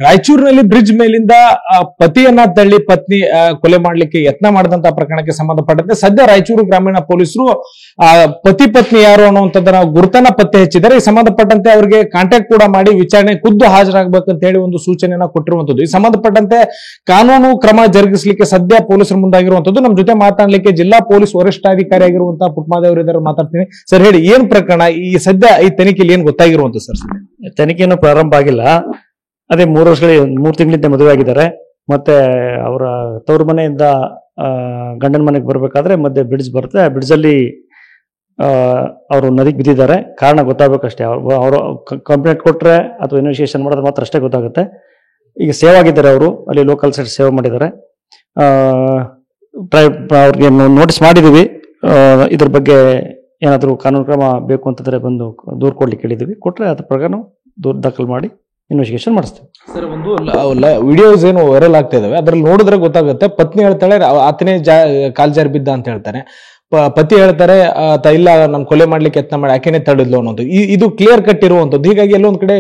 ರಾಯಚೂರಿನಲ್ಲಿ ಬ್ರಿಡ್ಜ್ ಮೇಲಿಂದ ಪತಿಯನ್ನ ತಳ್ಳಿ ಪತ್ನಿ ಕೊಲೆ ಮಾಡ್ಲಿಕ್ಕೆ ಯತ್ನ ಮಾಡಿದಂತ ಪ್ರಕರಣಕ್ಕೆ ಸಂಬಂಧಪಟ್ಟಂತೆ ಸದ್ಯ ರಾಯಚೂರು ಗ್ರಾಮೀಣ ಪೊಲೀಸರು ಪತಿ ಪತ್ನಿ ಯಾರು ಅನ್ನುವಂಥದ್ದನ್ನ ಗುರುತನ್ನ ಪತ್ತೆ ಹಚ್ಚಿದ್ದಾರೆ. ಈ ಸಂಬಂಧಪಟ್ಟಂತೆ ಅವರಿಗೆ ಕಾಂಟ್ಯಾಕ್ಟ್ ಕೂಡ ಮಾಡಿ ವಿಚಾರಣೆ ಖುದ್ದು ಹಾಜರಾಗಬೇಕಂತ ಹೇಳಿ ಒಂದು ಸೂಚನೆಯನ್ನ ಕೊಟ್ಟಿರುವಂತದ್ದು. ಈ ಸಂಬಂಧಪಟ್ಟಂತೆ ಕಾನೂನು ಕ್ರಮ ಜರುಗಿಸಲಿಕ್ಕೆ ಸದ್ಯ ಪೊಲೀಸರು ಮುಂದಾಗಿರುವಂತದ್ದು. ನಮ್ಮ ಜೊತೆ ಮಾತನಾಡಲಿಕ್ಕೆ ಜಿಲ್ಲಾ ಪೊಲೀಸ್ ವರಿಷ್ಠಾಧಿಕಾರಿ ಆಗಿರುವಂತಹ ಪುಟ್ಮಾದೇವ್ ಇದ್ದಾರೆ, ಮಾತಾಡ್ತೀನಿ. ಸರ್ ಹೇಳಿ, ಏನ್ ಪ್ರಕರಣ ಈ ಸದ್ಯ ಈ ತನಿಖೆಯಲ್ಲಿ ಏನ್ ಗೊತ್ತಾಗಿರುವಂತ ಸರ್? ತನಿಖೆಯನ್ನು ಪ್ರಾರಂಭ ಆಗಿಲ್ಲ. ಅದೇ 3 ತಿಂಗಳಿಂದ ಮದುವೆ ಆಗಿದ್ದಾರೆ. ಮತ್ತೆ ಅವರ ತವರು ಮನೆಯಿಂದ ಗಂಡನ ಮನೆಗೆ ಬರ್ಬೇಕಾದ್ರೆ ಮಧ್ಯೆ ಬ್ರಿಡ್ಜ್ ಬರುತ್ತೆ. ಆ ಬ್ರಿಡ್ಜ್ ಅಲ್ಲಿ ಅವರು ನದಿಗೆ ಬಿದ್ದಿದ್ದಾರೆ. ಕಾರಣ ಗೊತ್ತಾಗಬೇಕಷ್ಟೇ. ಅವರು ಕಂಪ್ಲೇಂಟ್ ಕೊಟ್ರೆ ಅಥವಾ ಇನ್ವೆಸ್ಟಿಗೇಷನ್ ಮಾಡಿದ್ರೆ ಮಾತ್ರ ಅಷ್ಟೇ ಗೊತ್ತಾಗುತ್ತೆ. ಈಗ ಸೇವ್ ಆಗಿದ್ದಾರೆ, ಅವರು ಅಲ್ಲಿ ಲೋಕಲ್ ಸೈಡ್ ಸೇವ್ ಮಾಡಿದ್ದಾರೆ. ಅವ್ರಿಗೆ ನೋಟಿಸ್ ಮಾಡಿದೀವಿ. ಇದ್ರ ಬಗ್ಗೆ ಏನಾದರೂ ಕಾನೂನು ಕ್ರಮ ಬೇಕು ಅಂತಂದ್ರೆ ಬಂದು ದೂರು ಕೊಡ್ಲಿಕ್ಕೆ ಹೇಳಿದೀವಿ. ಕೊಟ್ರೆ ಅದ್ರ ಪ್ರಕಾರ ದೂರು ದಾಖಲು ಮಾಡಿ ಇನ್ವೆಸ್ಟಿಗೇಷನ್ ಮಾಡಿಸ್ತೀವಿ. ಸರ್, ಒಂದು ವಿಡಿಯೋಸ್ ಏನು ವೈರಲ್ ಆಗ್ತಾ ಇದಾವೆ, ಅದ್ರಲ್ಲಿ ನೋಡಿದ್ರೆ ಗೊತ್ತಾಗುತ್ತೆ. ಪತ್ನಿ ಹೇಳ್ತಾಳೆ ಆತನೇ ಕಾಲ್ ಜಾರಿ ಬಿದ್ದ ಅಂತ ಹೇಳ್ತಾನೆ. ಪತಿ ಹೇಳ್ತಾರೆ ಇಲ್ಲ ನಮ್ ಕೊಲೆ ಮಾಡ್ಲಿಕ್ಕೆ ಯತ್ನ ಮಾಡಿ ಆಕೆನೆ ತಡೆದ್ಲು ಅನ್ನೋದು. ಇದು ಕ್ಲಿಯರ್ ಕಟ್ ಇರುವಂತದ್ದು. ಹೀಗಾಗಿ ಎಲ್ಲೊಂದ್ ಕಡೆ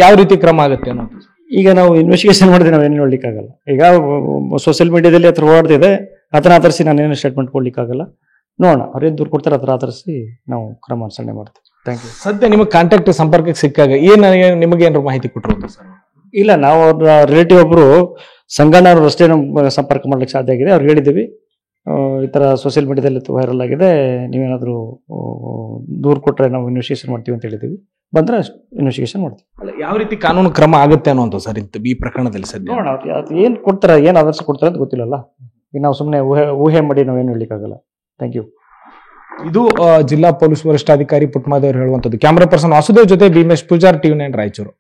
ಯಾವ ರೀತಿ ಕ್ರಮ ಆಗುತ್ತೆ ಅನ್ನೋದು ಈಗ ನಾವು ಇನ್ವೆಸ್ಟಿಗೇಷನ್ ಮಾಡಿದ್ರೆ ನಾವೇನು ನೋಡ್ಲಿಕ್ಕಾಗಲ್ಲ. ಈಗ ಸೋಷಿಯಲ್ ಮೀಡಿಯಾದಲ್ಲಿ ಹತ್ರ ಓಡಾಡ್ತಿದೆ, ಅದನ್ನ ಆಧರಿಸಿ ನಾನೇನು ಸ್ಟೇಟ್ಮೆಂಟ್ ಕೊಡ್ಲಿಕ್ಕಾಗಲ್ಲ. ನೋಡೋಣ ಅವ್ರೇನು ದೂರು ಕೊಡ್ತಾರೆ, ಅದರ ಆಧರಿಸಿ ನಾವು ಕ್ರಮ ಅನುಸರಣೆ ಮಾಡ್ತೀವಿ. Thank you. ಸದ್ಯ ನಿಮಗೆ ಕಾಂಟ್ಯಾಕ್ಟ್ ಸಂಪರ್ಕಕ್ಕೆ ಸಿಕ್ಕಾಗ ನಿಮಗೆ ಏನಾದ್ರು ಮಾಹಿತಿ ಕೊಟ್ಟಿರೋದು ಸರ್? ಇಲ್ಲ, ನಾವು ಅವ್ರ ರಿಲೇಟಿವ್ ಒಬ್ರು ಸಂಗಣ್ಣ ಅವ್ರ ಅಷ್ಟೇ ಸಂಪರ್ಕ ಮಾಡ್ಲಿಕ್ಕೆ ಸಾಧ್ಯ ಆಗಿದೆ. ಅವ್ರು ಹೇಳಿದ್ದೀವಿ ಈ ತರ ಸೋಷಿಯಲ್ ಮೀಡಿಯಾದಲ್ಲಿ ವೈರಲ್ ಆಗಿದೆ, ನೀವೇನಾದ್ರೂ ದೂರು ಕೊಟ್ರೆ ನಾವು ಇನ್ವೆಸ್ಟಿಗೇಷನ್ ಮಾಡ್ತೀವಿ ಅಂತ ಹೇಳಿದ್ದೀವಿ. ಬಂದ್ರೆ ಇನ್ವೆಸ್ಟಿಗೇಷನ್ ಮಾಡ್ತೀವಿ. ಯಾವ ರೀತಿ ಕಾನೂನು ಕ್ರಮ ಆಗುತ್ತೆ ಅನ್ನೋದು ಸರ್ ಈ ಪ್ರಕರಣದಲ್ಲಿ ಸದ್ಯ? ನೋಡೋಣ, ಏನ್ ಕೊಡ್ತಾರೆ, ಏನ್ ಆದರ್ಶ ಕೊಡ್ತಾರೆ ಅಂತ ಗೊತ್ತಿಲ್ಲಲ್ಲ. ಈಗ ನಾವು ಸುಮ್ಮನೆ ಊಹೆ ಮಾಡಿ ನಾವೇನು ಹೇಳಲಿಕ್ಕಾಗಲ್ಲ. Thank you. ಇದು ಜಿಲ್ಲಾ ಪೊಲೀಸ್ ವರಿಷ್ಠಾಧಿಕಾರಿ ಪುಟ್ಮಾದೇವ್ ಹೇಳುವಂತದ್ದು. ಕ್ಯಾಮರಾ ಪರ್ಸನ್ ವಾಸುದೇವ್ ಜೊತೆ ಭೀಮೇಶ್ ಪೂಜಾರ್, TV9 ರಾಯಚೂರು.